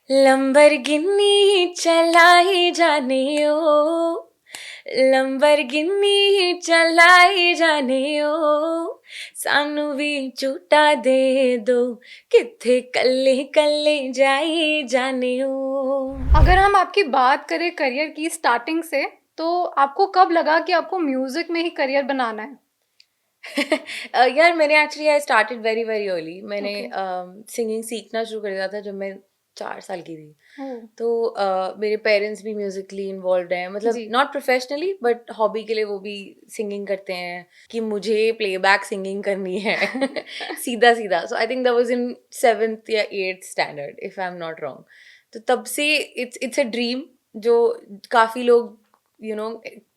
Lamborghini चलाई जाने ओ Lamborghini चलाई जाने ओ सानू भी झूठा दे दो किथे कल्ले कल्ले जाई जाने ओ। अगर हम आपकी बात करें करियर की स्टार्टिंग से, तो आपको कब लगा कि आपको म्यूजिक में ही करियर बनाना है? यार मैंने actually I started very very early. मैंने ओके। सिंगिंग सीखना शुरू कर दिया था जब मैं 4 साल की थी। ओह। तो मेरे पेरेंट्स भी म्यूजिकली इन्वॉल्व हैं, मतलब जी। नॉट प्रोफेशनली बट हॉबी के लिए वो भी सिंगिंग करते हैं कि मुझे प्लेबैक सिंगिंग करनी है। सीधा सीधा। So I think that was in 7th या 8th standard if I am not wrong. तो तब से इट्स अ ड्रीम जो काफ़ी लोग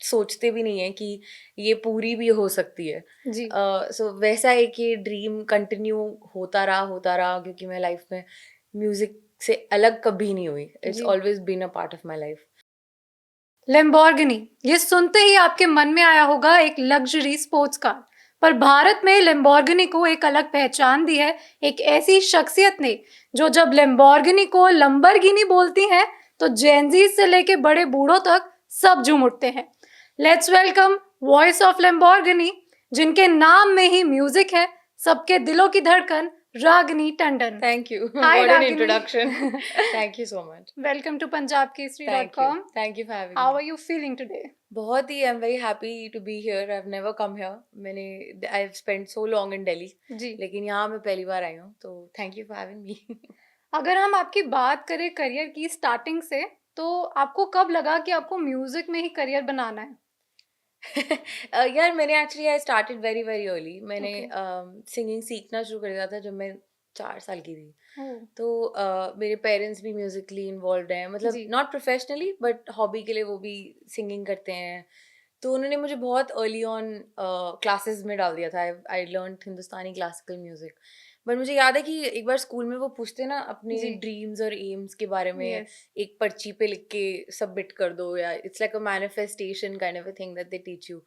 सोचते भी नहीं है कि ये पूरी भी हो सकती है। जी। सो वैसा है कि ड्रीम कंटिन्यू होता रहा क्योंकि मैं लाइफ में म्यूजिक से अलग कभी नहीं हुई। इट्स जी। Always been a part of my life. Lamborghini, ये सुनते ही आपके मन में आया होगा एक लग्जरी स्पोर्ट्स कार। पर भारत में लैम्बोर्गिनी को एक अलग पहचान दी है एक ऐसी शख्सियत ने, जो जब लैम्बोर्गिनी को लंबरगिनी बोलती हैं तो जेनजी से लेके बड़े बूढ़ों तक सब झूम उठते हैं। Let's welcome voice of Lamborghini, जिनके नाम में ही म्यूजिक है, सबके दिलों की धड़कन, Ragini Tandon. Thank you. Hi what an Ragini. Introduction. Thank you so much. Welcome to thank you. punjabkesri.com. Thank you for having How मी। are you feeling today? बहुत ही I am very happy to be here. I have never come here. मैंने I have spent so long in Delhi, जी। लेकिन यहाँ मैं पहली बार आई हूँ, तो thank you for having me. अगर हम आपकी बात करें करियर की स्टार्टिंग से, तो आपको कब लगा कि आपको म्यूजिक में ही करियर बनाना है? यार मैंने actually I started very very early. मैंने ओके। सिंगिंग सीखना शुरू कर दिया था जब मैं 4 साल की थी। ओह। तो मेरे पेरेंट्स भी म्यूजिकली इन्वॉल्व हैं, मतलब जी। नॉट प्रोफेशनली बट हॉबी के लिए वो भी सिंगिंग करते हैं। तो उन्होंने मुझे बहुत अर्ली ऑन क्लासेस में डाल दिया था। I learn Hindustani classical music. But मुझे याद है कि एक बार स्कूल में वो पूछते ना अपने जी। ड्रीम्स और एम्स के बारे में, यस। एक पर्ची पे लिख के सबमिट कर दो, या it's like a manifestation kind of a thing that they teach you.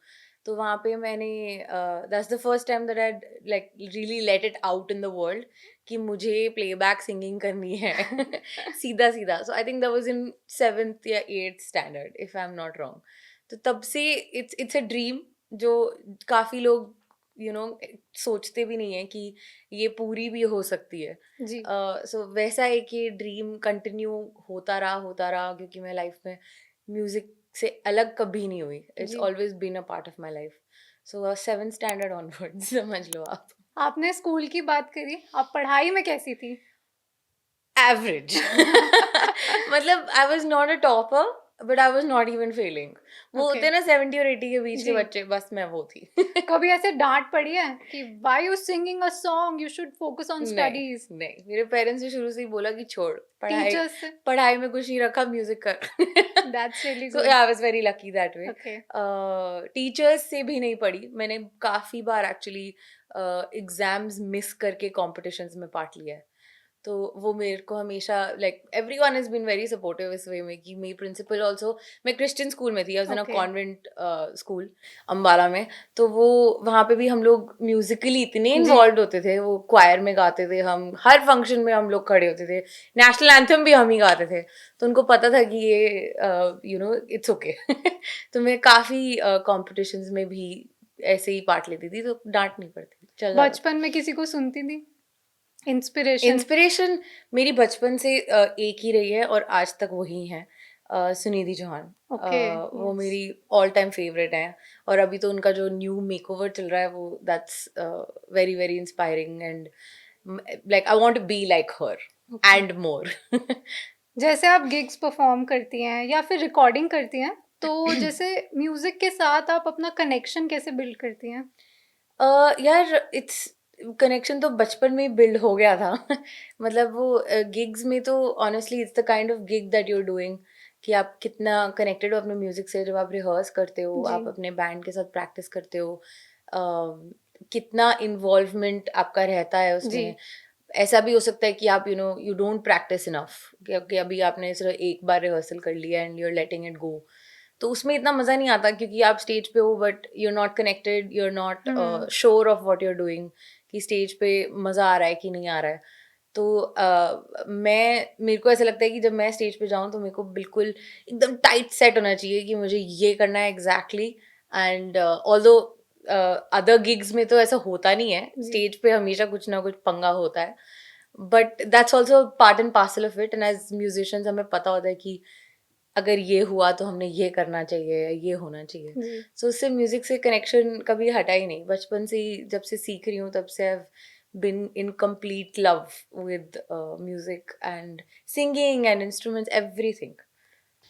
तो वहाँ पे मैंने that's the first time that I like really let it out in the world कि मुझे प्लेबैक सिंगिंग करनी है। सीधा सीधा। So I think that was in 7th या 8th standard if I am not wrong. तो तब से इट्स अ ड्रीम जो काफ़ी लोग सोचते भी नहीं है कि ये पूरी भी हो सकती है। जी। सो वैसा है कि ड्रीम कंटिन्यू होता रहा क्योंकि मैं लाइफ में म्यूजिक से अलग कभी नहीं हुई। इट्स जी। Always been a part of my life. So 7th standard onward समझ लो आप। आपने स्कूल की बात करी, आप पढ़ाई में कैसी थी? एवरेज। मतलब I was not a topper but I was not even failing. वो ओके। होते हैं ना 70 और 80 के बीच के जी। बच्चे, बस मैं वो थी। कभी ऐसे डांट पड़ी है कि why you singing a song, you should focus on नहीं, स्टडीज? नहीं, मेरे पेरेंट्स ने शुरू से ही बोला कि छोड़ पढ़ाई, टीचर्स से? पढ़ाई में कुछ नहीं रखा, म्यूजिक कर। That's really so good. I was very lucky that way. Okay. Teachers से भी नहीं पढ़ी मैंने। काफी बार एक्चुअली एग्जाम्स मिस करके कॉम्पिटिशन्स में पार्ट लिया है। तो वो मेरे को हमेशा like everyone has been very supportive इस वे में कि मेरी प्रिंसिपल ऑल्सो, मैं क्रिश्चियन स्कूल में थी, I was in a okay. Convent school Ambala में। तो वो वहाँ पे भी हम लोग म्यूजिकली इतने जी। इन्वॉल्व होते थे, वो क्वायर में गाते थे, हम हर फंक्शन में हम लोग खड़े होते थे, नेशनल एंथम भी हम ही गाते थे। तो उनको पता था कि ये इट्स ओके। तो मैं काफ़ी कॉम्पिटिशन्स में भी ऐसे ही पार्ट लेती थी, तो डांट नहीं पड़ती, चल जाता था। बचपन में किसी को सुनती थी इंस्पिरेशन? इंस्पिरेशन मेरी बचपन से एक ही रही है और आज तक वही है, सुनिधि चौहान। ओके। वो यस। मेरी ऑल टाइम फेवरेट हैं। और अभी तो उनका जो न्यू मेकओवर चल रहा है वो that's very very inspiring and like I want to be like her okay. And more. जैसे आप गिग्स परफॉर्म करती हैं या फिर रिकॉर्डिंग करती हैं, तो जैसे म्यूजिक के साथ आप अपना कनेक्शन कैसे बिल्ड करती हैं? यार इट्स कनेक्शन तो बचपन में ही बिल्ड हो गया था। मतलब वो गिग्स में तो honestly it's the kind of gig that you are doing कि आप कितना कनेक्टेड हो अपने म्यूजिक से। जब आप रिहर्स करते हो, जी। आप अपने बैंड के साथ प्रैक्टिस करते हो, कितना इन्वॉल्वमेंट आपका रहता है जी। उसमें। ऐसा भी हो सकता है कि आप यू डोंट प्रैक्टिस इनफ, कि अभी आपने सिर्फ एक बार रिहर्सल कर लिया and you are letting it go. तो उसमें इतना मज़ा नहीं आता क्योंकि आप स्टेज पे हो but you are not connected, you are not hmm. Sure of what you are doing कि स्टेज पे मज़ा आ रहा है कि नहीं आ रहा है। तो मेरे को ऐसा लगता है कि जब मैं स्टेज पे जाऊँ तो मेरे को बिल्कुल एकदम टाइट सेट होना चाहिए कि मुझे ये करना है exactly. And although other gigs में तो ऐसा होता नहीं है, जी। स्टेज पे हमेशा कुछ ना कुछ पंगा होता है, but that's also part and parcel of it. And as musicians हमें पता होता है कि अगर ये हुआ तो हमने ये करना चाहिए या ये होना चाहिए। जी। सो उससे म्यूजिक से कनेक्शन कभी हटा ही नहीं, बचपन से ही जब से सीख रही हूँ तब से आई been in complete love with music and singing and instruments, everything.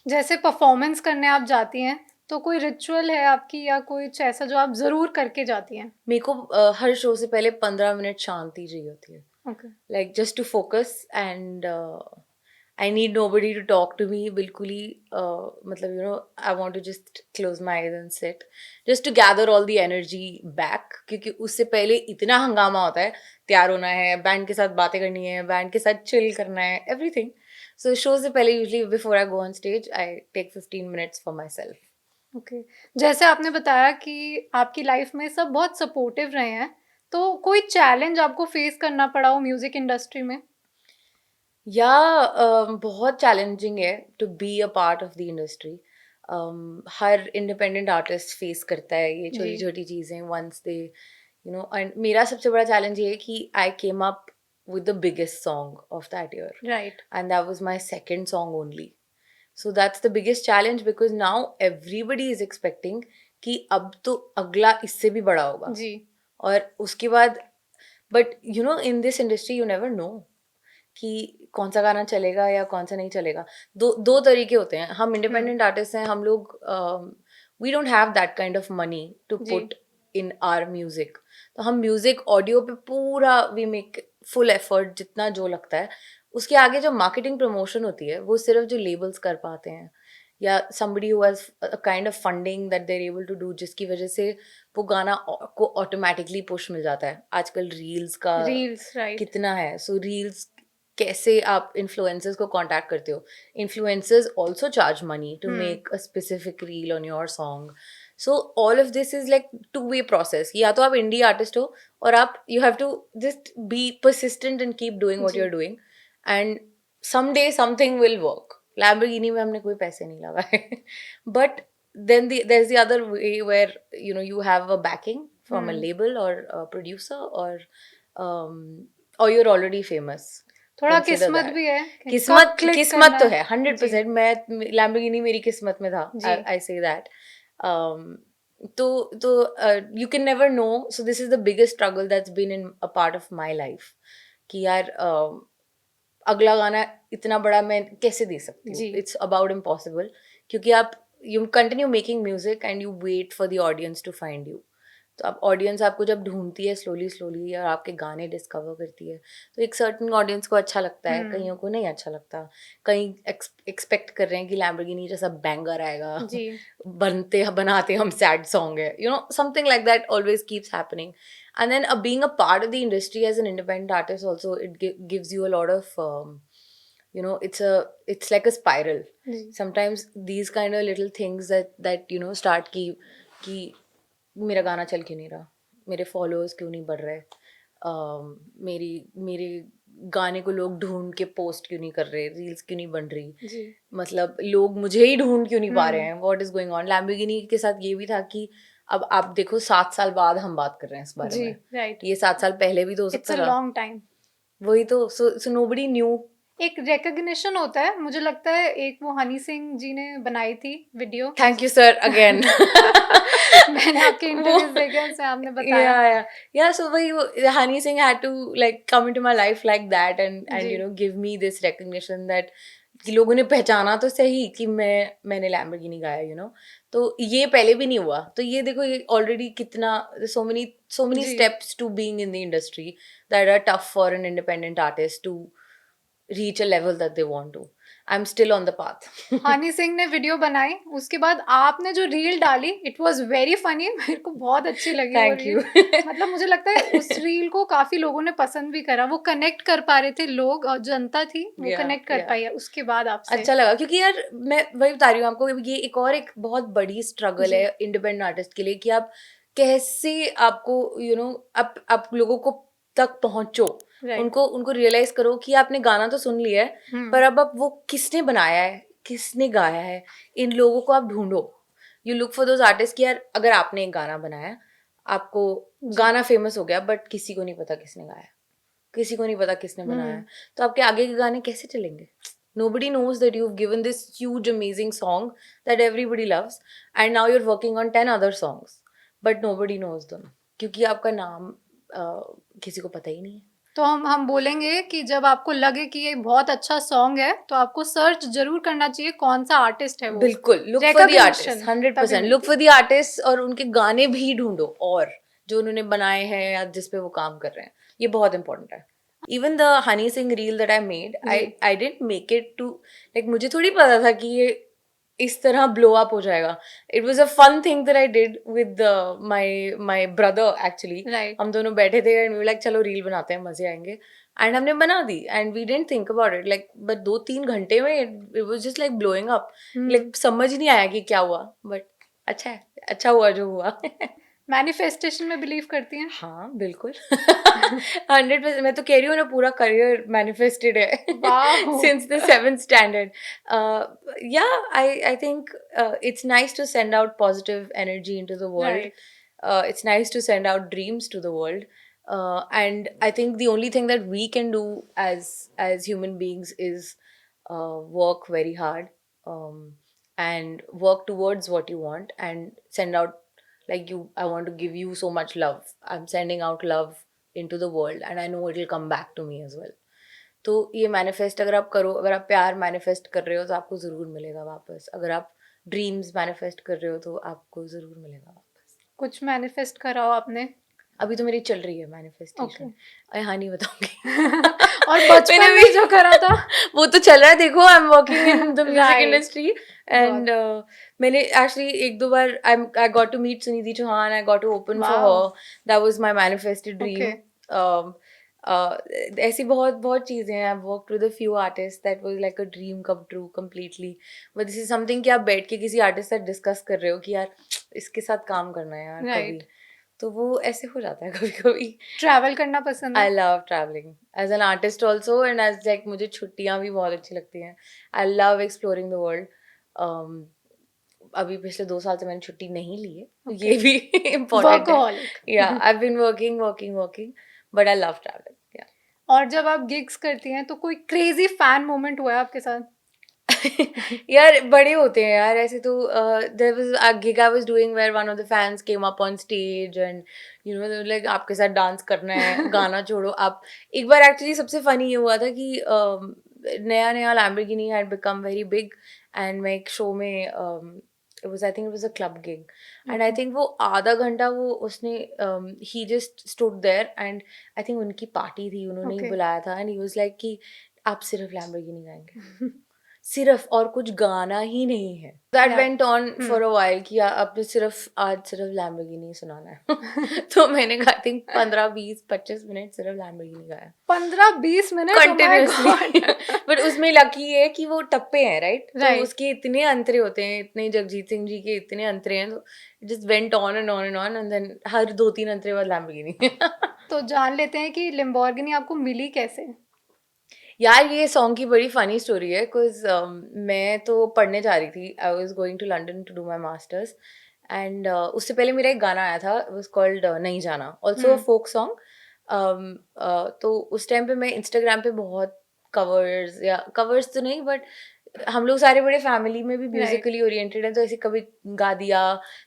जैसे परफॉर्मेंस करने आप जाती हैं, तो कोई रिचुअल है आपकी या कुछ ऐसा जो आप ज़रूर करके जाती हैं? मेरे को हर शो से पहले 15 मिनट शांति चाहिए होती है, okay. like just to focus and I need nobody to talk to me, बिल्कुल ही मतलब I want to just close my eyes and sit just to gather all the energy back, क्योंकि उससे पहले इतना हंगामा होता है, तैयार होना है, बैंड के साथ बातें करनी है, बैंड के साथ चिल करना है, everything. So शो से पहले usually before I go on stage I take 15 minutes for myself. Okay. जैसे आपने बताया कि आपकी लाइफ में सब बहुत सपोर्टिव रहे हैं, तो कोई चैलेंज आपको फेस करना पड़ा हो म्यूज़िक इंडस्ट्री में? या बहुत चैलेंजिंग है to be a part of the industry. हर इंडिपेंडेंट आर्टिस्ट फेस करता है ये छोटी जी। छोटी चीज़ें वंस दे एंड मेरा सबसे बड़ा चैलेंज ये है कि I came up with the biggest song of that year right. And that was my second song only. So that's the biggest challenge because now everybody is expecting कि अब तो अगला इससे भी बड़ा होगा, जी। और उसके बाद but in this industry you never know कि कौन सा गाना चलेगा या कौन सा नहीं चलेगा। दो दो तरीके होते हैं, हम इंडिपेंडेंट आर्टिस्ट हैं, हम लोग we don't have that kind of money to जी। Put in our music. तो हम म्यूजिक ऑडियो पे पूरा वी मेक फुल एफर्ट, जितना जो लगता है। उसके आगे जो मार्केटिंग प्रमोशन होती है वो सिर्फ जो लेबल्स कर पाते हैं, या somebody who has a kind of funding that they're able to do, जिसकी वजह से वो गाना को ऑटोमेटिकली पुश मिल जाता है। आजकल रील्स का रील्स, राइट। कितना है, सो रील्स कैसे आप इन्फ्लुएंसर्स को कांटेक्ट करते हो, influencers also charge money to make a specific reel on your song. So all of this is like two way process. या तो आप इंडी आर्टिस्ट हो और आप you have to just be persistent and keep doing what you जी। Are doing, and someday something will work. Lamborghini में हमने कोई पैसे नहीं लगाए but then there's the other way where you have a backing from a label or a producer um, or you're already famous. थोड़ा Consider किस्मत that. भी है कि कब किस्मत क्लिक किस्मत करना तो है। है जी। 100%। मैं Lamborghini मेरी किस्मत में था, जी। I say that. तो you can never know, so this is the biggest struggle that's been in a part of my life कि यार अगला गाना इतना बड़ा मैं कैसे दे सकती हूँ, जी। इट्स अबाउट इम्पॉसिबल, क्योंकि आप you continue making music and you wait for the audience to find you. तो आप ऑडियंस आपको जब ढूंढती है स्लोली स्लोली और आपके गाने डिस्कवर करती है, तो एक सर्टन ऑडियंस को अच्छा लगता है, कईयों को नहीं अच्छा लगता। कई एक्सपेक्ट कर रहे हैं कि लैम्बोर्गिनी जैसा बैंगर आएगा जी। बनाते हम सैड सॉन्ग है, something like that always keeps happening. And then being a part of the industry as an independent artist also, it gives you a lot of it's like a spiral. जी। Sometimes these kind of little things that start कि मेरा गाना चल क्यों नहीं रहा, मेरे followers क्यों नहीं बढ़ रहे, मेरे गाने को लोग ढूंढ के पोस्ट क्यों नहीं कर रहे, रील्स क्यों नहीं बन रही, जी। मतलब लोग मुझे ही ढूंढ क्यों नहीं पा रहे हैं, what is going on. Lamborghini के साथ ये भी था कि अब आप देखो 7 साल बाद हम बात कर रहे हैं इस बारे जी, में, राइट। ये 7 साल पहले भी तो हो इट्स सकता अ था। Long time. वही तो, सो नोबडी न्यू। एक रिकॉग्निशन होता है, मुझे लगता है एक वो हनी सिंह जी ने बनाई थी video. Thank you sir again. मैंने आपके इंटरव्यूज देखे, उसमें आपने बताया। yeah, so वही Honey Singh had to like come into my life like that and ji. give me this recognition that कि लोगों ने पहचाना तो सही कि मैंने लैम्बोर्गिनी गाया। तो ये पहले भी नहीं हुआ, तो ये देखो ये ऑलरेडी कितना so many ji. steps to being in the industry that are tough for an independent artist to reach a level that they want to. I'm still on the path. Honey Singh ने वीडियो बनाई, उसके बाद आपने जो reel डाली, it was very funny. मेरे को बहुत अच्छी लगी वो Thank रील। you. मतलब मुझे लगता है उस रील को काफी लोगों ने पसंद भी करा, वो कनेक्ट कर पा रहे थे लोग, और जनता थी वो Yeah, कनेक्ट कर yeah. पाई है उसके बाद आपसे। अच्छा लगा, क्योंकि यार मैं वही बता रही हूँ आपको, ये एक बहुत बड़ी स्ट्रगल जी। है इंडिपेंडेंट आर्टिस्ट के लिए कि आप कैसे आपको आप लोगों को तक पहुंचो, राइट उनको रियलाइज करो कि आपने गाना तो सुन लिया है, पर अब वो किसने बनाया है, किसने गाया है, इन लोगों को आप ढूंढो. You look for those artist कि यार अगर आपने एक गाना बनाया, आपको गाना फेमस हो गया, बट किसी को नहीं पता किसने गाया, किसी को नहीं पता किसने बनाया, तो आपके आगे के गाने कैसे चलेंगे? Nobody knows that you've given this huge amazing song that everybody loves, and now you're working on 10 other songs, but nobody knows them क्योंकि आपका नाम किसी को पता ही नहीं है. तो हम बोलेंगे कि जब आपको लगे कि ये बहुत अच्छा सॉन्ग है तो आपको सर्च जरूर करना चाहिए कौन सा आर्टिस्ट है वो. बिल्कुल, look for the artist, Recognition 100% तभी लुक फॉर मिलती द आर्टिस्ट, और उनके गाने भी ढूंढो, और जो उन्होंने बनाए हैं या जिस पे वो काम कर रहे हैं, ये बहुत इंपॉर्टेंट है. Even the Honey Singh reel that I made, I didn't make it to, like मुझे थोड़ी पता था कि ये इस तरह ब्लो अप हो जाएगा. It was a fun thing that I did with my brother actually. Right हम दोनों बैठे थे एंड वी लाइक चलो रील बनाते हैं, मजे आएंगे, एंड हमने बना दी, and we didn't think about it, like but 2-3 घंटे में it was just like blowing up. Like समझ ही नहीं आया कि क्या हुआ, बट अच्छा है, अच्छा हुआ जो हुआ. मैनिफेस्टेशन में बिलीव करती हैं? हाँ बिल्कुल. 100%. मैं तो कह रही हूँ ना, पूरा करियर मैनिफेस्टेड है wow since the 7th standard. Yeah I think it's nice to send out positive energy into the world. Right It's nice to send out dreams to the world. And I think the only thing that we can do as human beings is work very hard, um, and work towards what you want, and send out, like you, I want to give you so much love. I'm sending out love into the world, and I know it will come back to me as well. तो ये manifest अगर आप करो, अगर आप प्यार manifest कर रहे हो तो आपको ज़रूर मिलेगा वापस. अगर आप ड्रीम्स मैनिफेस्ट कर रहे हो तो आपको ज़रूर मिलेगा वापस. कुछ मैनिफेस्ट कराओ आपने? अभी तो मेरी चल रही है ओके मैनिफेस्टेशन. हाँ, नहीं बताऊंगी. और मैंने बचपन में भी जो करा था? वो तो चल रहा है, देखो I am working in the music right industry, and मैंने एक्चुअली एक दो बार I got to meet Sunidhi Chauhan, I got to open for wow her. That was my manifested okay dream. ऐसी बहुत बहुत चीज़ें हैं. I work with a few artist, that was like a dream come true completely. But this is something कि आप बैठ के किसी आर्टिस्ट से डिस्कस कर रहे हो कि यार इसके साथ काम करना है यार कभी, राइट तो वो ऐसे हो जाता है कभी कभी. ट्रैवल करना पसंद I है? love traveling as an artist also, and as like मुझे छुट्टियाँ भी बहुत अच्छी लगती हैं. I love exploring the world. Um, अभी पिछले 2 साल से मैंने छुट्टी नहीं ली है, तो ये ओके भी important है. Workaholic Yeah, I've been working, but I love traveling. Yeah. और जब आप गिग्स करती हैं तो कोई क्रेजी फैन मोमेंट हुआ है आपके साथ? यार बड़े होते हैं यार ऐसे तो. There was a gig I was doing where one of the fans came up on stage, and you know like आपके साथ डांस करना है, गाना छोड़ो आप. एक बार एक्चुअली सबसे फनी ये हुआ था कि नया नया Lamborghini had become very big, and मैं एक शो में it was, I think it was a club gig, and I okay think वो आधा घंटा वो उसने he just stood there, and I think उनकी पार्टी थी, उन्होंने ही ओके बुलाया था, and he was like कि आप सिर्फ लैम्बोर्गिनी गाएंगे, सिर्फ, और कुछ गाना ही नहीं है. दैट या went on for a while कि आपने सिर्फ आज सिर्फ लैम्बोर्गिनी सुनाना है. तो मैंने आई थिंक 15-20-25 मिनट सिर्फ लैम्बोर्गिनी गाया 15-20 minute oh my continuously. God. But उसमें लकी है कि वो टप्पे हैं, राइट? तो राइट उसके इतने अंतरे होते हैं, इतने जगजीत सिंह जी के इतने अंतरे हैं, तो just went on and on and on, and then हर 2-3 अंतरे बाद लैम्बोर्गिनी. तो जान लेते हैं कि लिम्बोर्गिनी आपको मिली कैसे? यार ये सॉन्ग की बड़ी फनी स्टोरी है, बिकॉज मैं तो पढ़ने जा रही थी. I was going to London to do my masters, and उससे पहले मेरा एक गाना आया था, इट वाज कॉल्ड नहीं जाना, ऑल्सो अ फोक सॉन्ग. तो उस टाइम पे मैं इंस्टाग्राम पे बहुत कवर्स, या कवर्स तो नहीं, बट हम लोग सारे बड़े फैमिली में भी राइट म्यूजिकली ओरिएंटेड हैं, तो ऐसे कभी गा दिया,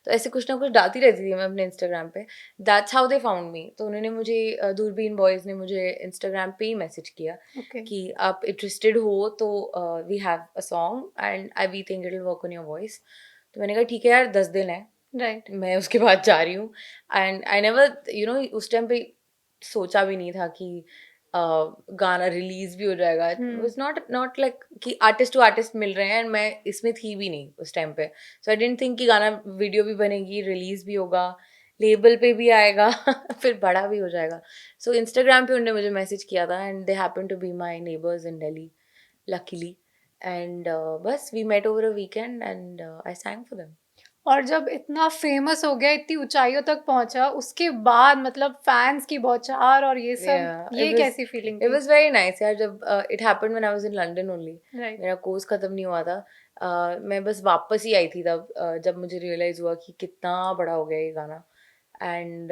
तो ऐसे कुछ ना कुछ डालती रहती थी मैं अपने इंस्टाग्राम पे. That's how they found me. तो उन्होंने मुझे दूरबीन बॉयज़ ने मुझे इंस्टाग्राम पे ही मैसेज किया ओके कि आप इंटरेस्टेड हो तो we have a song and I we think it will work on your voice. तो मैंने कहा ठीक है यार, 10 दिन है, राइट मैं उसके बाद जा रही हूँ. एंड आई नेवर उस टाइम पे सोचा भी नहीं था कि गाना रिलीज भी हो जाएगा. इट वाज नॉट लाइक कि आर्टिस्ट टू आर्टिस्ट मिल रहे हैं, एंड मैं इसमें थी भी नहीं उस टाइम पे. सो आई डिडंट थिंक कि गाना वीडियो भी बनेगी, रिलीज भी होगा, लेबल पे भी आएगा, फिर बड़ा भी हो जाएगा. सो इंस्टाग्राम पे उन्होंने मुझे मैसेज किया था, and they happen to be my neighbours in Delhi luckily, and बस we met over a weekend and I sang for them. और जब इतना फेमस हो गया, इतनी ऊंचाइयों तक पहुंचा, उसके बाद मतलब फैंस की बौछार और ये सब, Yeah, ये कैसी फीलिंग it थी? was very nice यार. जब it happened when I was in London only. Right. मेरा कोर्स खत्म नहीं हुआ था. मैं बस वापस ही आई थी तब, जब मुझे रियलाइज हुआ कि कितना बड़ा हो गया ये गाना. And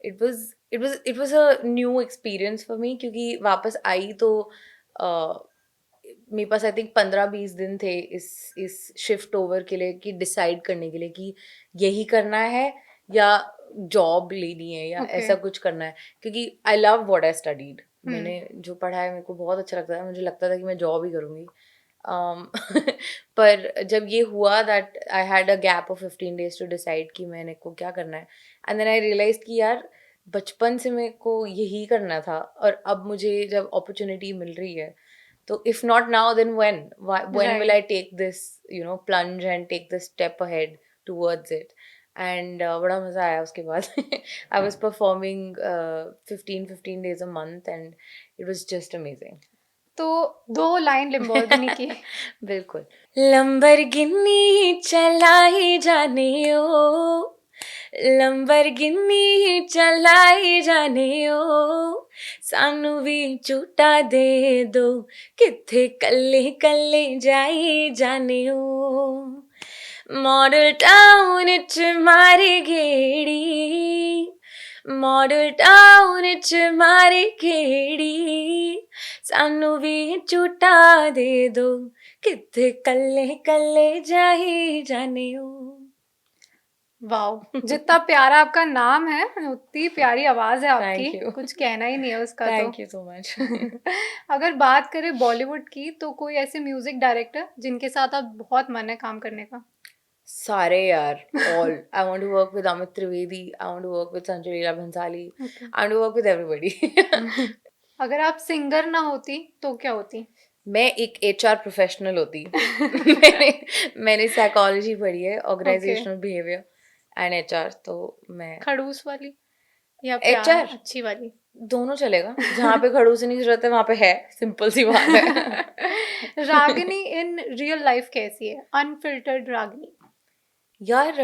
it was a new experience for me, क्योंकि वापस आई तो मेरे पास आई थिंक 15-20 दिन थे इस शिफ्ट ओवर के लिए, कि डिसाइड करने के लिए कि यही करना है या जॉब लेनी है या Okay. ऐसा कुछ करना है, क्योंकि I love what I studied. Hmm. मैंने जो पढ़ा है मेरे को बहुत अच्छा लगता है. मुझे लगता था कि मैं जॉब ही करूँगी. पर जब ये हुआ that I had a gap of 15 days to decide कि मैंने को क्या करना है, एंड देन आई रियलाइज कि यार बचपन से मेरे को यही करना था, और अब मुझे जब अपॉर्चुनिटी मिल रही है, तो if not now, then when? When will I right. take this, plunge and take this step ahead towards it? And बड़ा मजा आया उसके बाद. I was performing 15 days a month, and it was just amazing. तो 2 line Lamborghini की. बिल्कुल. Lamborghini चलाई जाने ओ, लंबरगिनी चलाई जाने ओ, सानू भी झूठा दे दो, किथे कल्ले कल्ले जाई जाने ओ. मॉडल टाउन च मारी गेड़ी, मॉडल टाउन च मारी गेड़ी, सानू भी झूठा दे दो, किथे कल्ले कल्ले जाई जाने ओ. वाओ, जितना प्यारा आपका नाम है उतनी प्यारी आवाज है आपकी. Thank you. कुछ कहना ही नहीं है उसका. Thank तो you so much. अगर बात करें बॉलीवुड की, तो कोई ऐसे म्यूजिक डायरेक्टर जिनके साथ आप बहुत मन है काम करने का? सारे यार, all. I want to work with Amit Trivedi. I want to work with Sanjay Leela Bhansali. Okay. I want to work with everybody. अगर आप सिंगर ना होती तो क्या होती? मैं एक HR प्रोफेशनल होती. मैंने साइकोलॉजी पढ़ी है, ऑर्गेनाइजेशनल बिहेवियर एंड HR. तो मैं खड़ूस वाली या प्यार HR अच्छी वाली? दोनों चलेगा. जहाँ पे खड़ूस की नहीं जरूरत है वहाँ पे है. सिंपल सी बात है. रागिनी इन रियल लाइफ कैसी है? अनफिल्टर्ड रागिनी. यार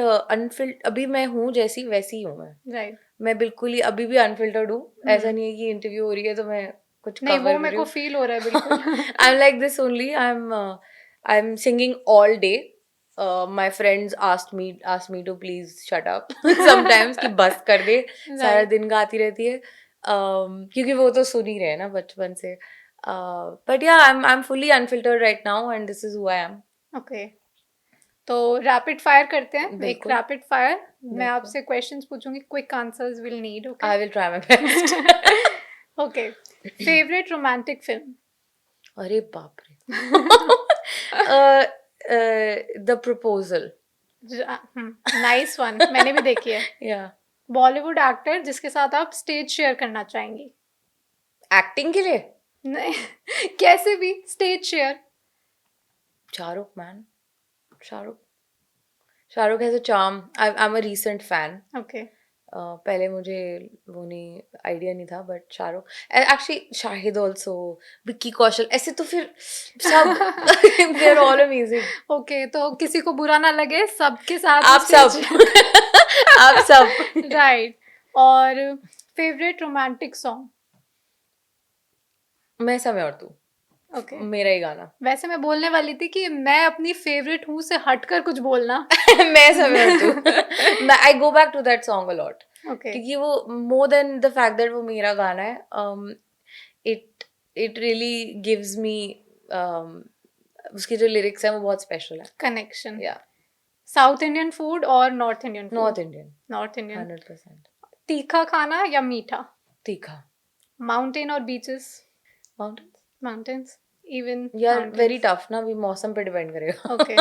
अभी मैं हूँ जैसी वैसी ही हूँ मैं. राइट. मैं बिल्कुल ही अभी भी अनफिल्टर्ड हूँ. ऐसा नहीं है कि इंटरव्यू हो रही है तो मैं कुछ नहीं, कवर वो मेरे को फील हो रहा है बिल्कुल. I am like this only. I am singing all day. My friends asked me to please shut up sometimes, कि बस कर दे, सारा Right. दिन गाती रहती है. क्योंकि वो तो सुन ही रहे हैं ना बचपन से. बट या I am fully unfiltered right now, and this is who I am. Okay. तो रैपिड फायर करते हैं. एक बिल्कुल. Rapid fire. मैं बिल्कुल. आपसे क्वेश्चंस पूछूंगी, quick answers will need. Okay. I will try my best. Okay. Favourite romantic film? अरे बाप रे. The proposal. Nice one. मैंने भी देखी है. या बॉलीवुड एक्टर जिसके साथ आप स्टेज शेयर करना चाहेंगी? एक्टिंग के लिए नहीं, कैसे भी stage share. Shahrukh man. Shahrukh has a charm. I am a recent fan. Okay. पहले मुझे वो नहीं आइडिया नहीं था, but Shahrukh actually, Shahid also, Vicky Kaushal, ऐसे तो फिर सब they are all amazing. Okay, तो किसी को बुरा ना लगे, सबके साथ आप सब. आप सब. राइट. और फेवरेट रोमांटिक सॉन्ग? मैं समय और तू. ओके. मेरा ही गाना. वैसे मैं बोलने वाली थी कि मैं अपनी फेवरेट हूँ से हटकर कुछ बोलना. मैं समय और तू. I go back to that song a lot. Okay. क्योंकि वो more than the fact that वो मेरा गाना है, इट रियली गिव्स मी, उसके जो लिरिक्स हैं वो बहुत स्पेशल है. कनेक्शन. या साउथ इंडियन फूड और north Indian food? North Indian. North Indian. 100% तीखा खाना या मीठा? तीखा. माउंटेन और बीचेस? माउंटेन्स. माउंटेन्स. इवन यार वेरी टफ ना, अभी मौसम पे डिपेंड करेगा. ओके.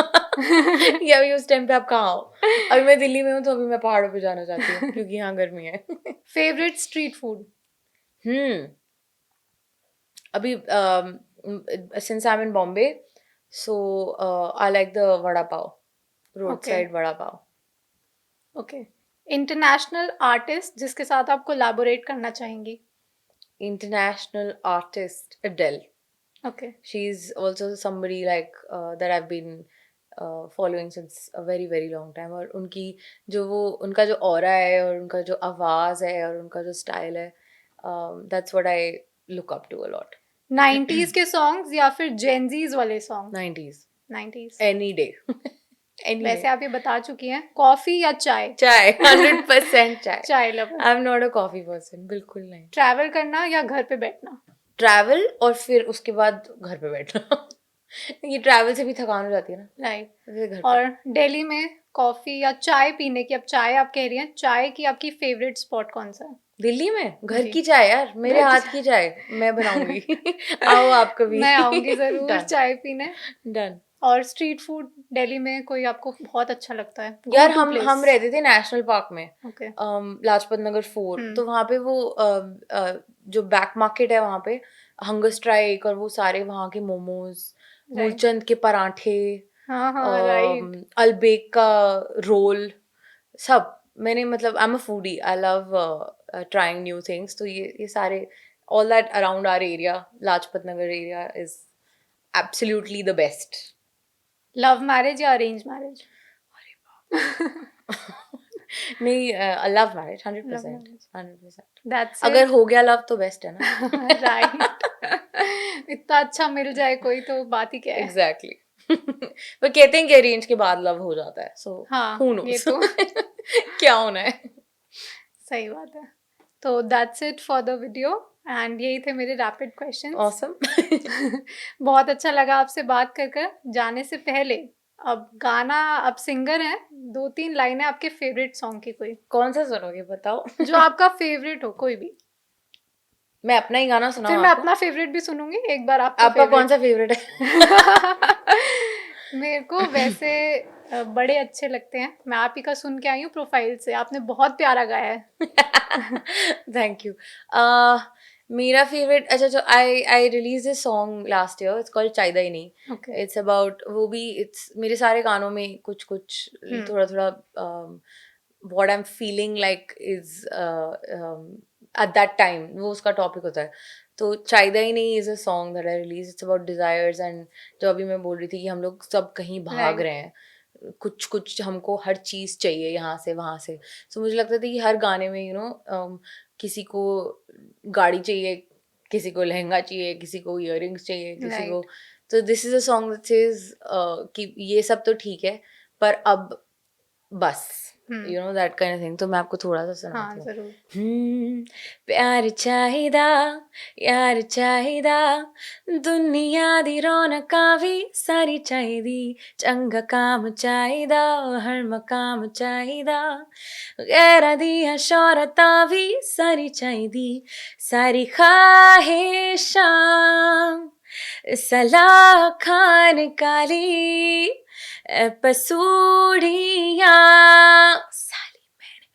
या अभी उस टाइम पे आप कहाँ हो. अभी मैं दिल्ली में हूँ तो अभी मैं पहाड़ों पे जाना चाहती हूँ क्योंकि यहाँ गर्मी है. Favourite street food? अभी since I'm in Bombay, so I like the vada pav, roadside vada pav. Okay. International artist जिसके साथ आप कोलैबोरेट करना चाहेंगी? International artist Adele. Okay. She's also somebody like that I've been following since a very very long time, और उनका जो aura है और उनका जो आवाज़ है और उनका जो स्टाइल है, that's what I look up to a lot. 90s के सॉन्ग्स या फिर जेनजीज वाले song? 90s. 90s. Any day. Any वैसे डे. आप ये बता चुकी हैं, कॉफी या चाय? चाय. 100% चाय. चाय lover. I am not a coffee person, बिल्कुल नहीं. ट्रैवल करना या घर पे बैठना? ट्रैवल, और फिर उसके बाद घर पे बैठना. ये ट्रैवल से भी थकान हो जाती है ना, राइट. फिर घर पे. और दिल्ली में कॉफी या चाय पीने की, अब चाय आप कह रही हैं, चाय की आपकी फेवरेट स्पॉट कौन सा है? दिल्ली में घर जी. की चाय यार, मेरे घर की हाथ की चाय मैं बनाऊंगी. आओ आप कभी. मैं आऊंगी जरूर डन. चाय पीने. डन. और स्ट्रीट फूड दिल्ली में कोई आपको बहुत अच्छा लगता है? यार Go to हम place. रहते थे नेशनल पार्क में, ओके. लाजपत नगर 4. हम्म. तो वहाँ पे वो जो बैक मार्केट है वहाँ पे, हंगर स्ट्राइक और वो सारे वहाँ के मोमोज, राइट. मूलचंद के पराठे, हाँ हाँ राइट. अलबेक का रोल, सब मैंने, मतलब I am a foodie, I love trying new things. तो ये सारे, all that around our area, Lajpat Nagar area is absolutely the best. Love marriage या अरेंज मैरिज? नहीं, love marriage. Love 100%. Marriage. 100%. That's अगर हो गया लव तो बेस्ट है ना. राइट. इतना अच्छा मिल जाए कोई तो बात ही क्या है. एग्जैक्टली. पर कहते हैं कि अरेंज के बाद लव हो जाता है, सो हाँ हु ये नोस. तो क्या होना है. सही बात है. तो that's it for the video and यही थे मेरे रैपिड क्वेश्चंस. ऑसम. बहुत अच्छा लगा आपसे बात कर. जाने से पहले अब गाना, अब सिंगर हैं, 2-3 लाइनें आपके फेवरेट सॉन्ग की कोई, कौन सा सुनोगे बताओ. जो आपका फेवरेट हो कोई भी. मैं अपना ही गाना फिर सुनाऊं मैं आपको. अपना फेवरेट भी सुनूंगी, एक बार आपका आपका कौन सा फेवरेट है. मेरे को वैसे बड़े अच्छे लगते हैं. मैं आप ही का सुन के आई हूँ प्रोफाइल से, आपने बहुत प्यारा गाया है. Thank you. मेरा फेवरेट, अच्छा, जो I release this song last year, it's called चाइदा ही नहीं. ओके. इट्स अबाउट, वो भी, इट्स मेरे सारे गानों में कुछ कुछ थोड़ा थोड़ा what I am feeling like is at that time, वो उसका टॉपिक होता है. तो चाइदा ही नहीं is a song that I release. It's about desires, and जो अभी मैं बोल रही थी कि हम लोग सब कहीं भाग राइट. रहे हैं, कुछ कुछ हमको हर चीज़ चाहिए यहाँ से वहाँ से. सो मुझे लगता था कि हर गाने में किसी को गाड़ी चाहिए, किसी को लहंगा चाहिए, किसी को इयररिंग्स चाहिए, किसी को. राइट. तो this is a song that says कि ये सब तो ठीक है, पर अब बस, दैट काइंड ऑफ थिंग. तो मैं आपको थोड़ा सा हाँ सुनाती हूँ. जरूर. प्यार चाहिदा, यार चाहिदा, दुनिया दी रौनकां भी सारी चाहिदी, चंगा काम चाहिदा, हर मकाम चाहिदा, गैरां दियां शौहरतां भी सारी चाहिदी, सारी ख्वाहिशां सलाह खान काली, पसूड़ियां साली मैंने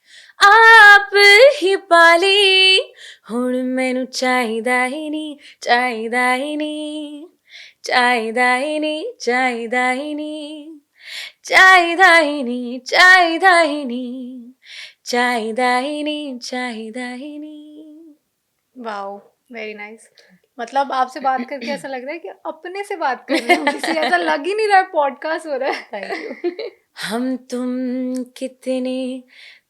आप ही पाली, हुण मैनू चाहिदा ही नहीं, चाहिदा ही नहीं, चाहिदा ही नहीं, चाहिदा ही नहीं, चाहिदा ही नहीं, चाहिदा ही नहीं, चाहिदा ही नहीं, चाहिदा ही नहीं. Wow, very nice. मतलब आपसे बात करके ऐसा लग रहा है कि अपने से बात कर रही हूँ किसी, ऐसा लग ही नहीं रहा है पॉडकास्ट हो रहा है. Thank you. हम तुम कितने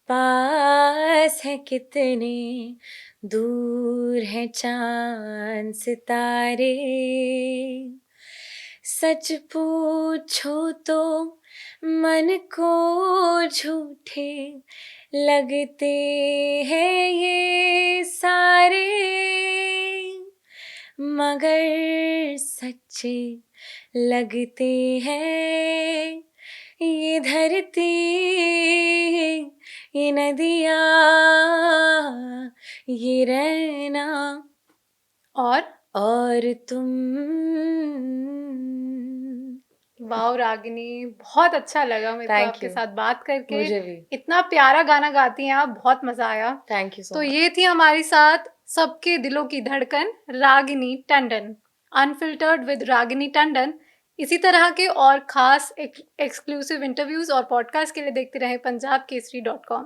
पास है, कितने दूर है चांद सितारे, सच पूछो तो मन को झूठे लगते हैं ये सारे, मगर सच्चे लगते हैं ये धरती, ये नदियाँ, ये रहना और तुम. वाओ रागिनी, बहुत अच्छा लगा मेरे को Thank आपके you. साथ बात करके. मुझे भी. इतना प्यारा गाना गाती हैं आप, बहुत मजा आया. थैंक यू सो तो मच. ये थी हमारी साथ सबके दिलों की धड़कन रागिनी टंडन, अनफिल्टर्ड विद रागिनी टंडन. इसी तरह के और खास एक्सक्लूसिव इंटरव्यूज और पॉडकास्ट के लिए देखते रहें punjabkesari.com.